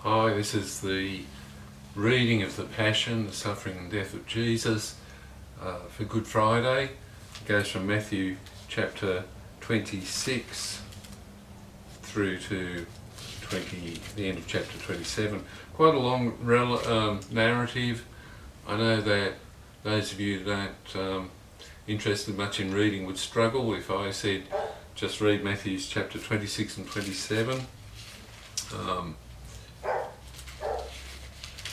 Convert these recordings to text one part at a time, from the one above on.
Hi, this is the reading of the Passion, the Suffering and Death of Jesus for Good Friday. It goes from Matthew chapter 26 through to the end of chapter 27. Quite a long narrative. I know that those of you that interested much in reading would struggle if I said just read Matthew's chapter 26 and 27.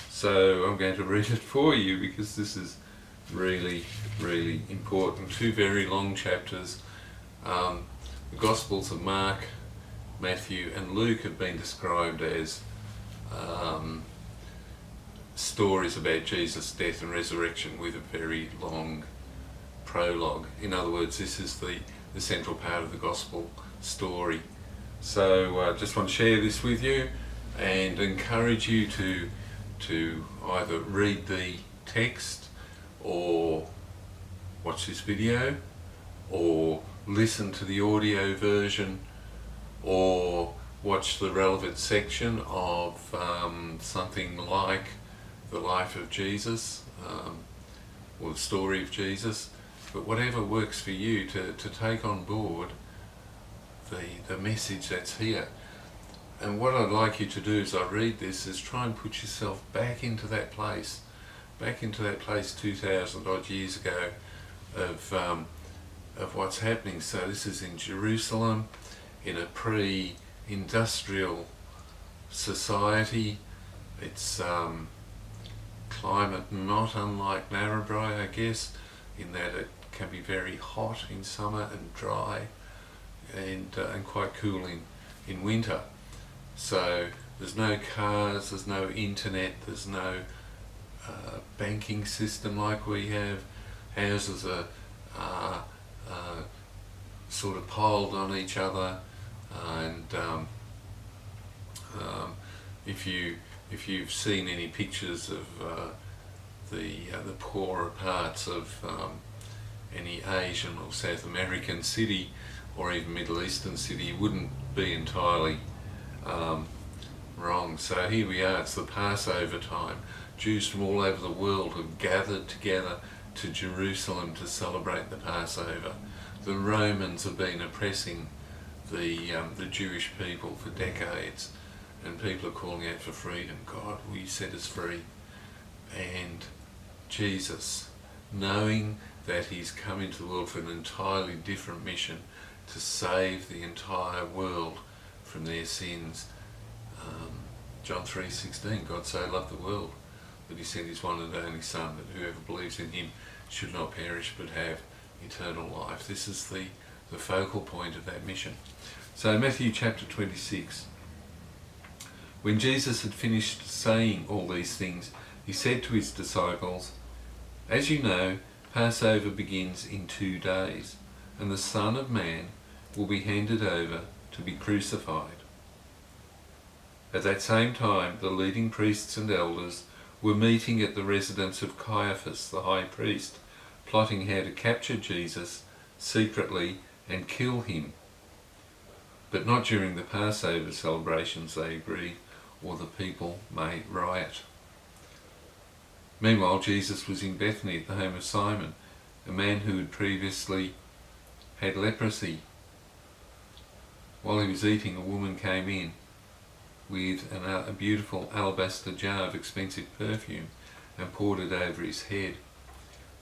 So I'm going to read it for you because this is really, really important. Two very long chapters. The Gospels of Mark, Matthew and Luke have been described as stories about Jesus' death and resurrection with a very long prologue. In other words, this is the central part of the Gospel story. So I just want to share this with you and encourage you to either read the text or watch this video or listen to the audio version or watch the relevant section of something like the life of Jesus or the story of Jesus, but whatever works for you to take on board the message that's here. And what I'd like you to do as I read this is try and put yourself back into that place 2,000 odd years ago of what's happening. So this is in Jerusalem, in a pre-industrial society. It's climate not unlike Narrabri, I guess, in that it can be very hot in summer and dry and quite cool in winter. So there's no cars, there's no internet, there's no banking system like we have. Houses are sort of piled on each other, and if you've seen any pictures of the poorer parts of any Asian or South American city or even Middle Eastern city, you wouldn't be entirely wrong. So here we are, it's the Passover time. Jews from all over the world have gathered together to Jerusalem to celebrate the Passover. The Romans have been oppressing the Jewish people for decades, and people are calling out for freedom. God, will you set us free? And Jesus, knowing that he's come into the world for an entirely different mission, to save the entire world from their sins. John 3:16, God so loved the world that he sent his one and only Son, that whoever believes in him should not perish but have eternal life. This is the focal point of that mission. So Matthew chapter 26. When Jesus had finished saying all these things, he said to his disciples, "As you know, Passover begins in 2 days, and the Son of Man will be handed over to be crucified." At that same time, the leading priests and elders were meeting at the residence of Caiaphas, the high priest, plotting how to capture Jesus secretly and kill him. But not during the Passover celebrations, they agreed, or the people may riot. Meanwhile, Jesus was in Bethany at the home of Simon, a man who had previously had leprosy. While he was eating, a woman came in with a beautiful alabaster jar of expensive perfume and poured it over his head.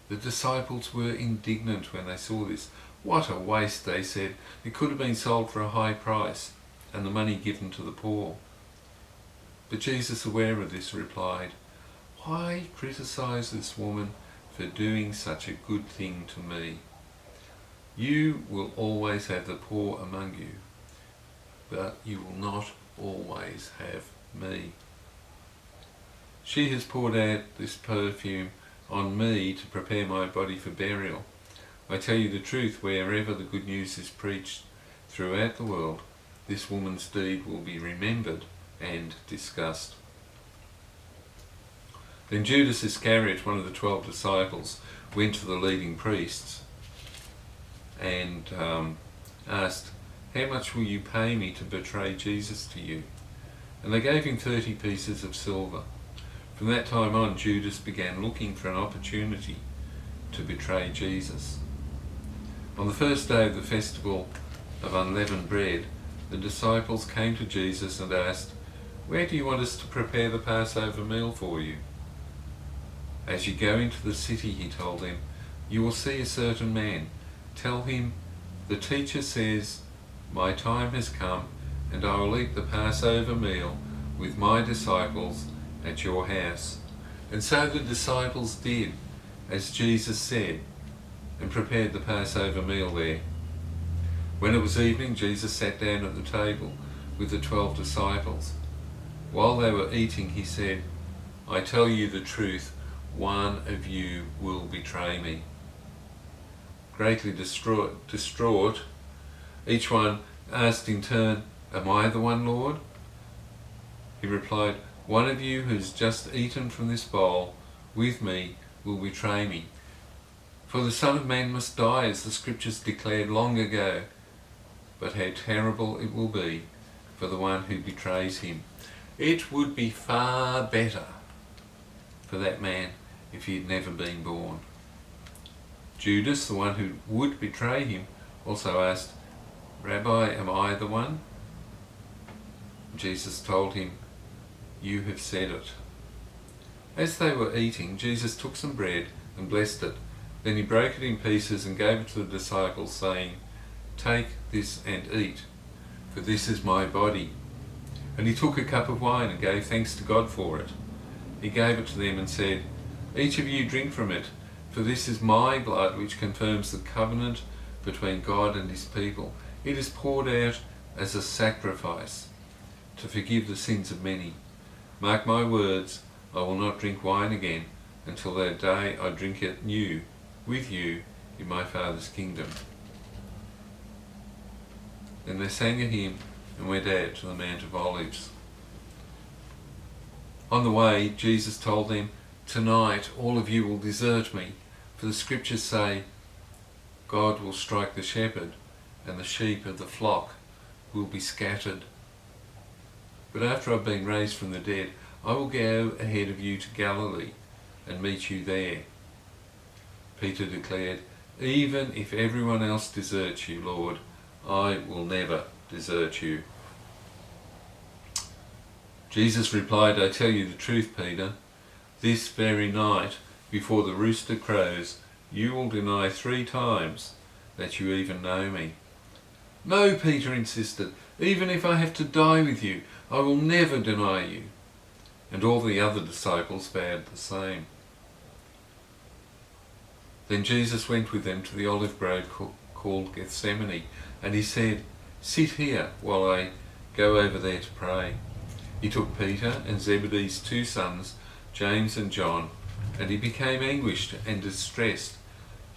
The disciples were indignant when they saw this. "What a waste," they said. "It could have been sold for a high price and the money given to the poor." But Jesus, aware of this, replied, "Why criticize this woman for doing such a good thing to me? You will always have the poor among you, but you will not always have me. She has poured out this perfume on me to prepare my body for burial. I tell you the truth, wherever the good news is preached throughout the world, this woman's deed will be remembered and discussed." Then Judas Iscariot, one of the 12 disciples, went to the leading priests and asked, "How much will you pay me to betray Jesus to you?" and they gave him 30 pieces of silver. From that time on, Judas began looking for an opportunity to betray Jesus. On the first day of the festival of unleavened bread, the disciples came to Jesus and asked, "Where do you want us to prepare the Passover meal for you?" "As you go into the city," he told them, "you will see a certain man. Tell him, 'The teacher says, my time has come, and I will eat the Passover meal with my disciples at your house.'" And so the disciples did as Jesus said, and prepared the Passover meal there. When it was evening, Jesus sat down at the table with the 12 disciples. While they were eating, he said, "I tell you the truth, one of you will betray me." Greatly distraught, each one asked in turn, "Am I the one, Lord?" He replied, "One of you who's just eaten from this bowl with me will betray me. For the Son of Man must die, as the Scriptures declared long ago. But how terrible it will be for the one who betrays him." It would be far better for that man if he had never been born. Judas, the one who would betray him, also asked, "Rabbi, am I the one?" Jesus told him, "You have said it." As they were eating, Jesus took some bread and blessed it. Then he broke it in pieces and gave it to the disciples, saying, "Take this and eat, for this is my body." And he took a cup of wine and gave thanks to God for it. He gave it to them and said, "Each of you drink from it, for this is my blood which confirms the covenant between God and his people. It is poured out as a sacrifice to forgive the sins of many. Mark my words, I will not drink wine again until that day I drink it new with you in my Father's kingdom." Then they sang a hymn and went out to the Mount of Olives. On the way, Jesus told them, "Tonight all of you will desert me, for the Scriptures say, God will strike the shepherd, and the sheep of the flock will be scattered. But after I've been raised from the dead, I will go ahead of you to Galilee and meet you there." Peter declared, "Even if everyone else deserts you, Lord, I will never desert you." Jesus replied, "I tell you the truth, Peter. This very night, before the rooster crows, you will deny 3 times that you even know me." "No," Peter insisted. "Even if I have to die with you, I will never deny you." And all the other disciples vowed the same. Then Jesus went with them to the olive grove called Gethsemane, and he said, "Sit here while I go over there to pray." He took Peter and Zebedee's 2 sons, James and John, and he became anguished and distressed.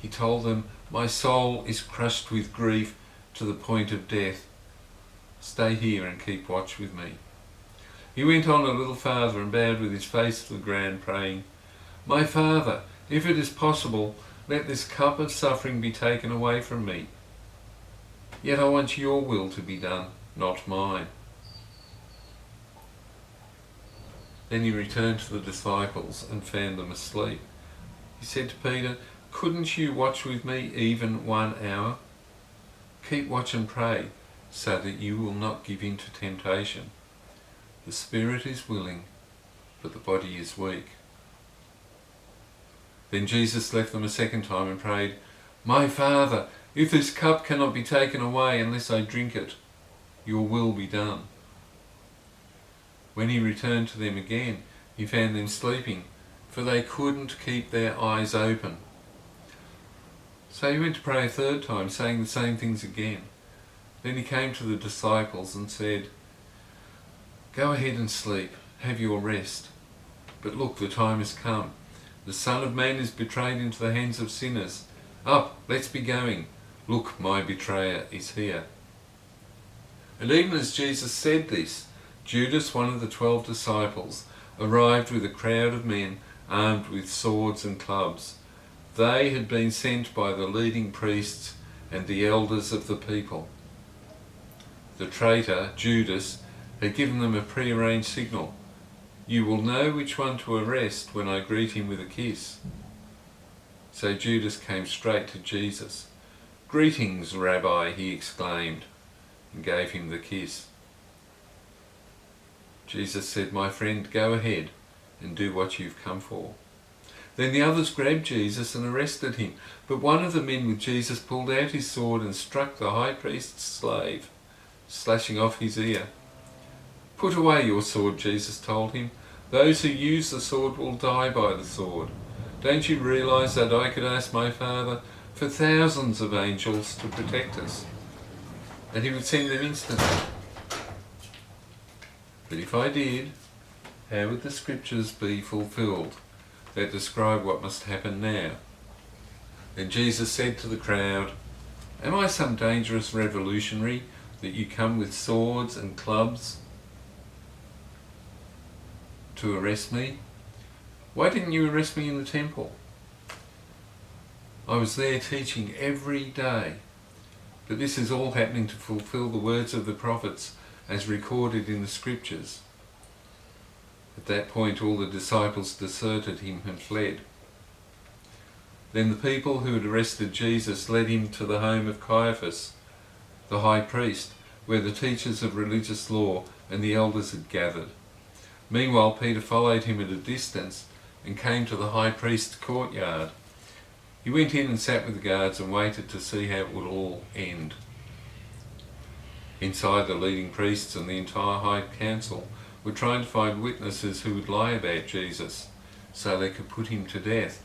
He told them, "My soul is crushed with grief to the point of death. Stay here and keep watch with me." He went on a little farther and bowed with his face to the ground, praying, "My Father, if it is possible, let this cup of suffering be taken away from me. Yet I want your will to be done, not mine." Then he returned to the disciples and found them asleep. He said to Peter, "Couldn't you watch with me even 1 hour? Keep watch and pray, so that you will not give in to temptation. The spirit is willing, but the body is weak." Then Jesus left them a second time and prayed, "My Father, if this cup cannot be taken away unless I drink it, your will be done." When he returned to them again, he found them sleeping, for they couldn't keep their eyes open. So he went to pray a third time, saying the same things again. Then he came to the disciples and said, "Go ahead and sleep, have your rest. But look, the time has come. The Son of Man is betrayed into the hands of sinners. Up, let's be going. Look, my betrayer is here." And even as Jesus said this, Judas, one of the 12 disciples, arrived with a crowd of men armed with swords and clubs. They had been sent by the leading priests and the elders of the people. The traitor, Judas, had given them a prearranged signal. You will know which one to arrest when I greet him with a kiss. So Judas came straight to Jesus. Greetings, Rabbi, he exclaimed, and gave him the kiss. Jesus said, my friend, go ahead and do what you've come for. Then the others grabbed Jesus and arrested him, but one of the men with Jesus pulled out his sword and struck the high priest's slave, slashing off his ear. Put away your sword, Jesus told him. Those who use the sword will die by the sword. Don't you realize that I could ask my Father for thousands of angels to protect us, and he would send them instantly? But if I did, how would the scriptures be fulfilled that describe what must happen now? Then Jesus said to the crowd, am I some dangerous revolutionary that you come with swords and clubs to arrest me? Why didn't you arrest me in the temple? I was there teaching every day. But this is all happening to fulfill the words of the prophets as recorded in the scriptures. At that point all the disciples deserted him and fled. Then the people who had arrested Jesus led him to the home of Caiaphas, the high priest, where the teachers of religious law and the elders had gathered. Meanwhile Peter followed him at a distance and came to the high priest's courtyard. He went in and sat with the guards and waited to see how it would all end. Inside, the leading priests and the entire high council were trying to find witnesses who would lie about Jesus so they could put him to death.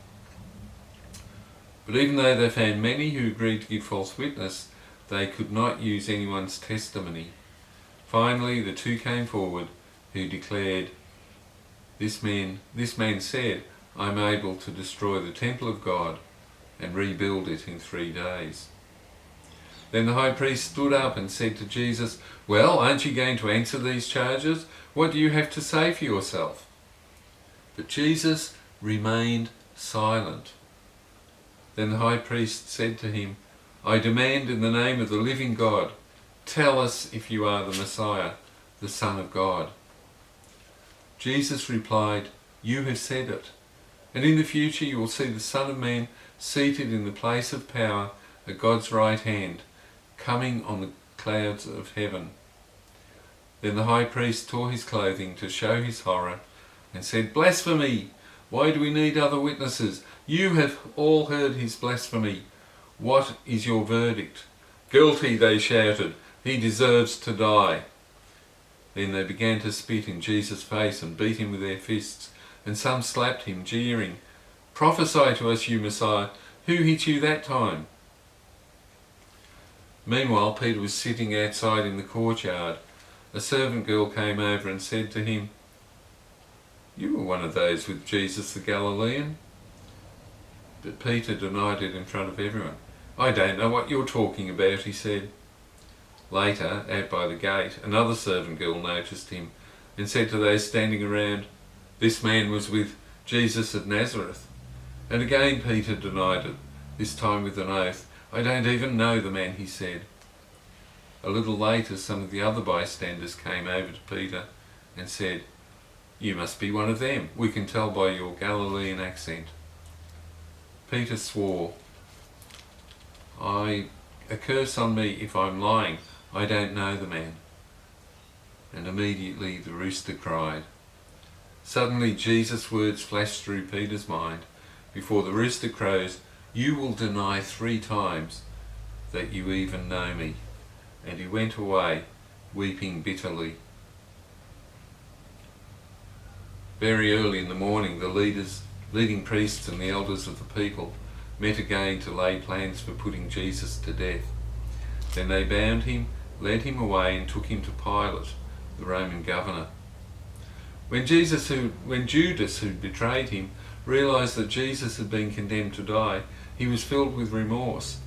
But even though they found many who agreed to give false witness, they could not use anyone's testimony. Finally, the two came forward who declared, This man said, I am able to destroy the temple of God and rebuild it in 3 days. Then the high priest stood up and said to Jesus, well, aren't you going to answer these charges? What do you have to say for yourself? But Jesus remained silent. Then the high priest said to him, I demand in the name of the living God, tell us if you are the Messiah, the Son of God. Jesus replied, you have said it, and in the future you will see the Son of Man seated in the place of power at God's right hand, coming on the clouds of heaven. Then the high priest tore his clothing to show his horror and said, blasphemy! Why do we need other witnesses? You have all heard his blasphemy. What is your verdict? Guilty, they shouted. He deserves to die. Then they began to spit in Jesus' face and beat him with their fists, and some slapped him, jeering, prophesy to us, you Messiah. Who hit you that time? Meanwhile, Peter was sitting outside in the courtyard. A servant girl came over and said to him, you were one of those with Jesus the Galilean. But Peter denied it in front of everyone. I don't know what you're talking about, he said. Later, out by the gate, another servant girl noticed him and said to those standing around, this man was with Jesus of Nazareth. And again Peter denied it, this time with an oath. I don't even know the man, he said. A little later, some of the other bystanders came over to Peter and said, you must be one of them. We can tell by your Galilean accent. Peter swore, a curse on me if I'm lying. I don't know the man. And immediately the rooster cried. Suddenly Jesus' words flashed through Peter's mind. Before the rooster crows, you will deny 3 times that you even know me. And he went away, weeping bitterly. Very early in the morning, the leading priests and the elders of the people met again to lay plans for putting Jesus to death. Then they bound him, led him away and took him to Pilate, the Roman governor. When Judas, who betrayed him, realized that Jesus had been condemned to die, he was filled with remorse.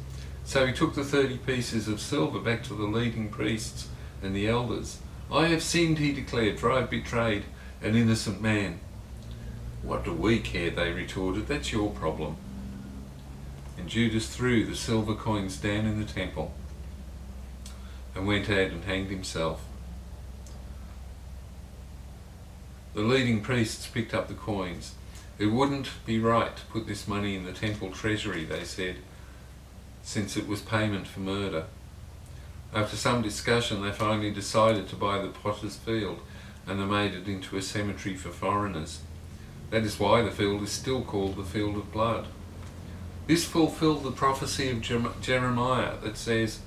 So he took the 30 pieces of silver back to the leading priests and the elders. I have sinned, he declared, for I have betrayed an innocent man. What do we care, they retorted, that's your problem. And Judas threw the silver coins down in the temple and went out and hanged himself. The leading priests picked up the coins. It wouldn't be right to put this money in the temple treasury, they said, since it was payment for murder. After some discussion, they finally decided to buy the potter's field, and they made it into a cemetery for foreigners. That is why the field is still called the Field of Blood. This fulfilled the prophecy of Jeremiah that says,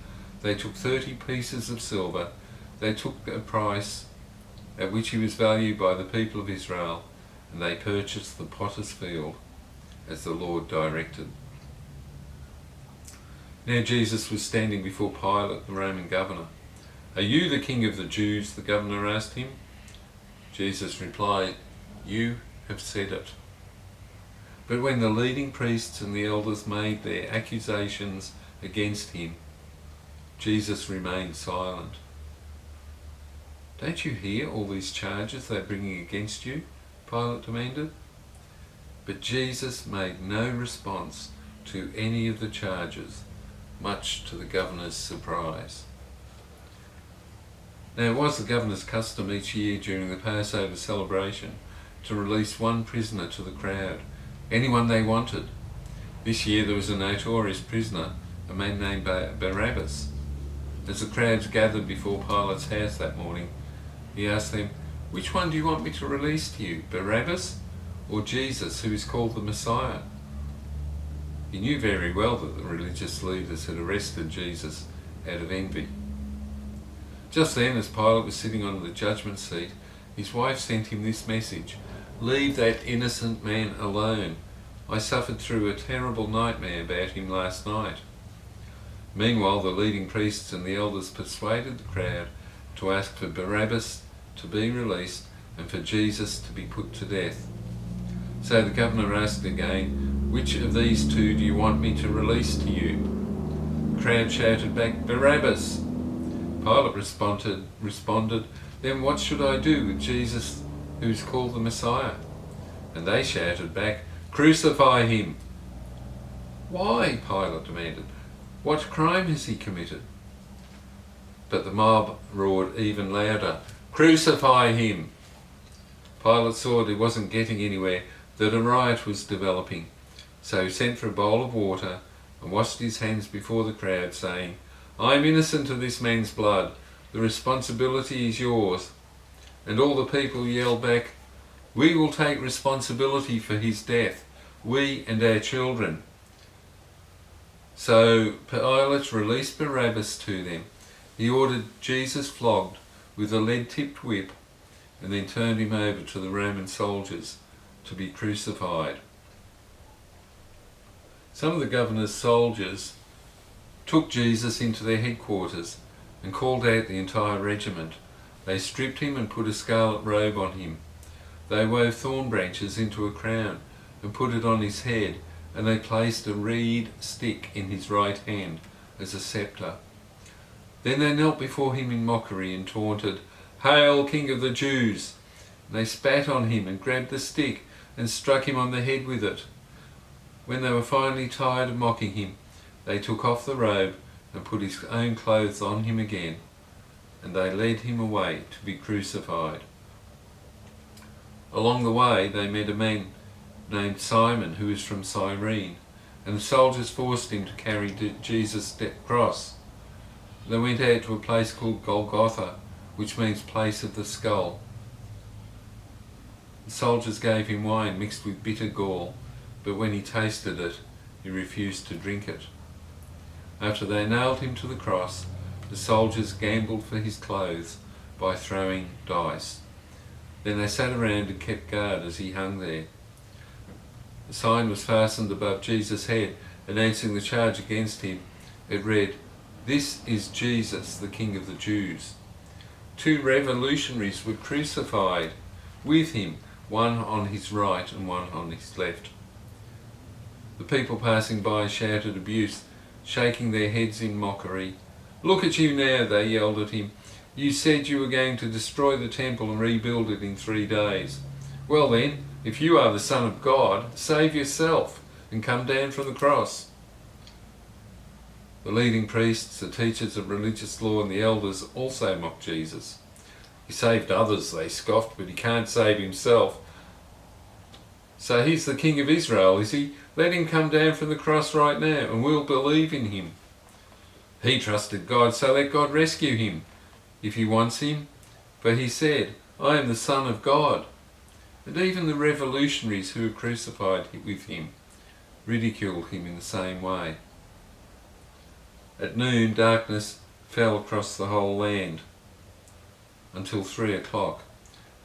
they took 30 pieces of silver, they took a price at which he was valued by the people of Israel, and they purchased the potter's field as the Lord directed. Now Jesus was standing before Pilate, the Roman governor. "Are you the king of the Jews?" the governor asked him. Jesus replied, "You have said it." But when the leading priests and the elders made their accusations against him, Jesus remained silent. "Don't you hear all these charges they're bringing against you?" Pilate demanded. But Jesus made no response to any of the charges, much to the governor's surprise. Now it was the governor's custom each year during the Passover celebration to release one prisoner to the crowd, anyone they wanted. This year there was a notorious prisoner, a man named Barabbas. As the crowds gathered before Pilate's house that morning, he asked them, "Which one do you want me to release to you, Barabbas or Jesus, who is called the Messiah?" He knew very well that the religious leaders had arrested Jesus out of envy. Just then, as Pilate was sitting on the judgment seat, his wife sent him this message: "Leave that innocent man alone. I suffered through a terrible nightmare about him last night." Meanwhile, the leading priests and the elders persuaded the crowd to ask for Barabbas to be released and for Jesus to be put to death. So the governor asked again, "Which of these two do you want me to release to you?" The crowd shouted back, "Barabbas!" Pilate responded, "Then what should I do with Jesus, who is called the Messiah?" And they shouted back, "Crucify him!" "Why?" Pilate demanded. "What crime has he committed?" But the mob roared even louder, "Crucify him!" Pilate saw that he wasn't getting anywhere, that a riot was developing. So he sent for a bowl of water and washed his hands before the crowd, saying, "I am innocent of this man's blood. The responsibility is yours." And all the people yelled back, "We will take responsibility for his death, we and our children." So Pilate released Barabbas to them. He ordered Jesus flogged with a lead-tipped whip, and then turned him over to the Roman soldiers to be crucified. Some of the governor's soldiers took Jesus into their headquarters and called out the entire regiment. They stripped him and put a scarlet robe on him. They wove thorn branches into a crown and put it on his head, and they placed a reed stick in his right hand as a scepter. Then they knelt before him in mockery and taunted, "Hail, King of the Jews!" And they spat on him and grabbed the stick and struck him on the head with it. When they were finally tired of mocking him, they took off the robe and put his own clothes on him again, and they led him away to be crucified. Along the way they met a man named Simon, who was from Cyrene, and the soldiers forced him to carry Jesus' cross. They went out to a place called Golgotha, which means place of the skull. The soldiers gave him wine mixed with bitter gall, but when he tasted it, he refused to drink it. After they nailed him to the cross, the soldiers gambled for his clothes by throwing dice. Then they sat around and kept guard as he hung there. The sign was fastened above Jesus' head, announcing the charge against him. It read, "This is Jesus, the King of the Jews." 2 revolutionaries were crucified with him, one on his right and one on his left. The people passing by shouted abuse, shaking their heads in mockery. "Look at you now," they yelled at him. "You said you were going to destroy the temple and rebuild it in 3 days. Well then, if you are the Son of God, save yourself and come down from the cross." The leading priests, the teachers of religious law, and the elders also mocked Jesus. He saved others, they scoffed, but he can't save himself. So he's the King of Israel, is he? Let him come down from the cross right now and we'll believe in him. He trusted God, so let God rescue him if he wants him. But he said, I am the Son of God. And even the revolutionaries who were crucified with him ridiculed him in the same way. At noon, darkness fell across the whole land until 3 o'clock.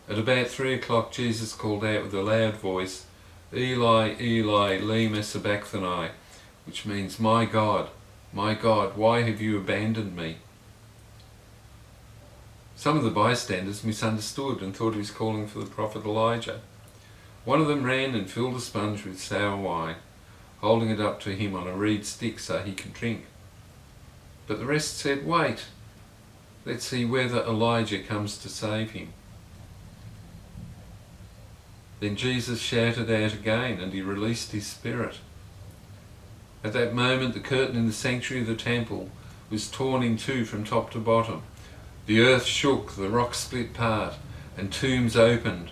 At about 3 o'clock, Jesus called out with a loud voice, Eli, Eli, lema sabachthani, which means, my God, why have you abandoned me? Some of the bystanders misunderstood and thought he was calling for the prophet Elijah. One of them ran and filled a sponge with sour wine, holding it up to him on a reed stick so he could drink. But the rest said, wait, let's see whether Elijah comes to save him. Then Jesus shouted out again, and he released his spirit. At that moment, the curtain in the sanctuary of the temple was torn in two from top to bottom. The earth shook, the rocks split apart, and tombs opened.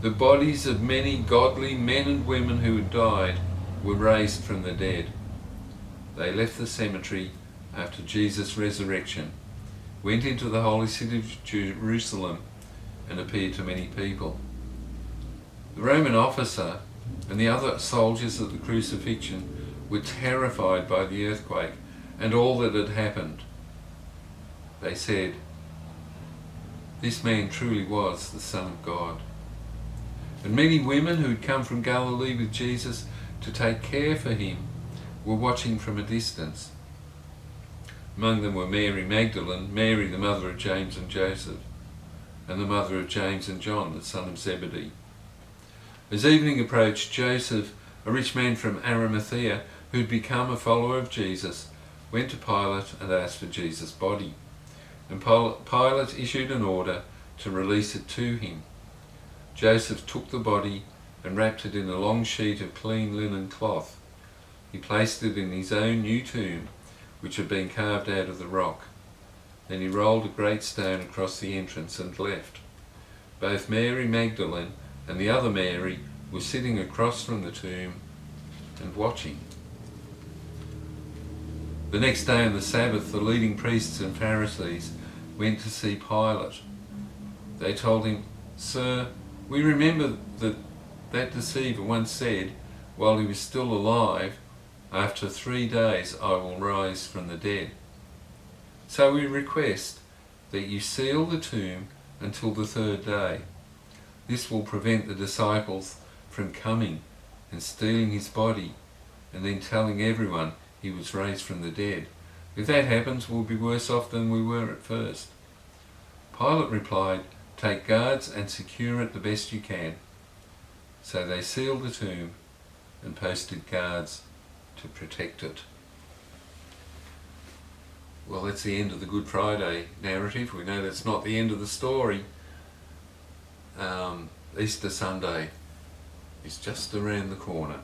The bodies of many godly men and women who had died were raised from the dead. They left the cemetery after Jesus' resurrection, went into the holy city of Jerusalem, and appeared to many people. The Roman officer and the other soldiers at the crucifixion were terrified by the earthquake and all that had happened. They said, this man truly was the Son of God. And many women who had come from Galilee with Jesus to take care for him were watching from a distance. Among them were Mary Magdalene, Mary the mother of James and Joseph, and the mother of James and John, the son of Zebedee. As evening approached, Joseph, a rich man from Arimathea, who had become a follower of Jesus, went to Pilate and asked for Jesus' body. And Pilate issued an order to release it to him. Joseph took the body and wrapped it in a long sheet of clean linen cloth. He placed it in his own new tomb, which had been carved out of the rock. Then he rolled a great stone across the entrance and left. Both Mary Magdalene and the other Mary were sitting across from the tomb and watching. The next day on the Sabbath, the leading priests and Pharisees went to see Pilate. They told him, Sir, we remember that deceiver once said, while he was still alive, after 3 days I will rise from the dead. So we request that you seal the tomb until the 3rd day. This will prevent the disciples from coming and stealing his body and then telling everyone he was raised from the dead. If that happens, we'll be worse off than we were at first. Pilate replied, take guards and secure it the best you can. So they sealed the tomb and posted guards to protect it. Well, that's the end of the Good Friday narrative. We know that's not the end of the story. Easter Sunday is just around the corner.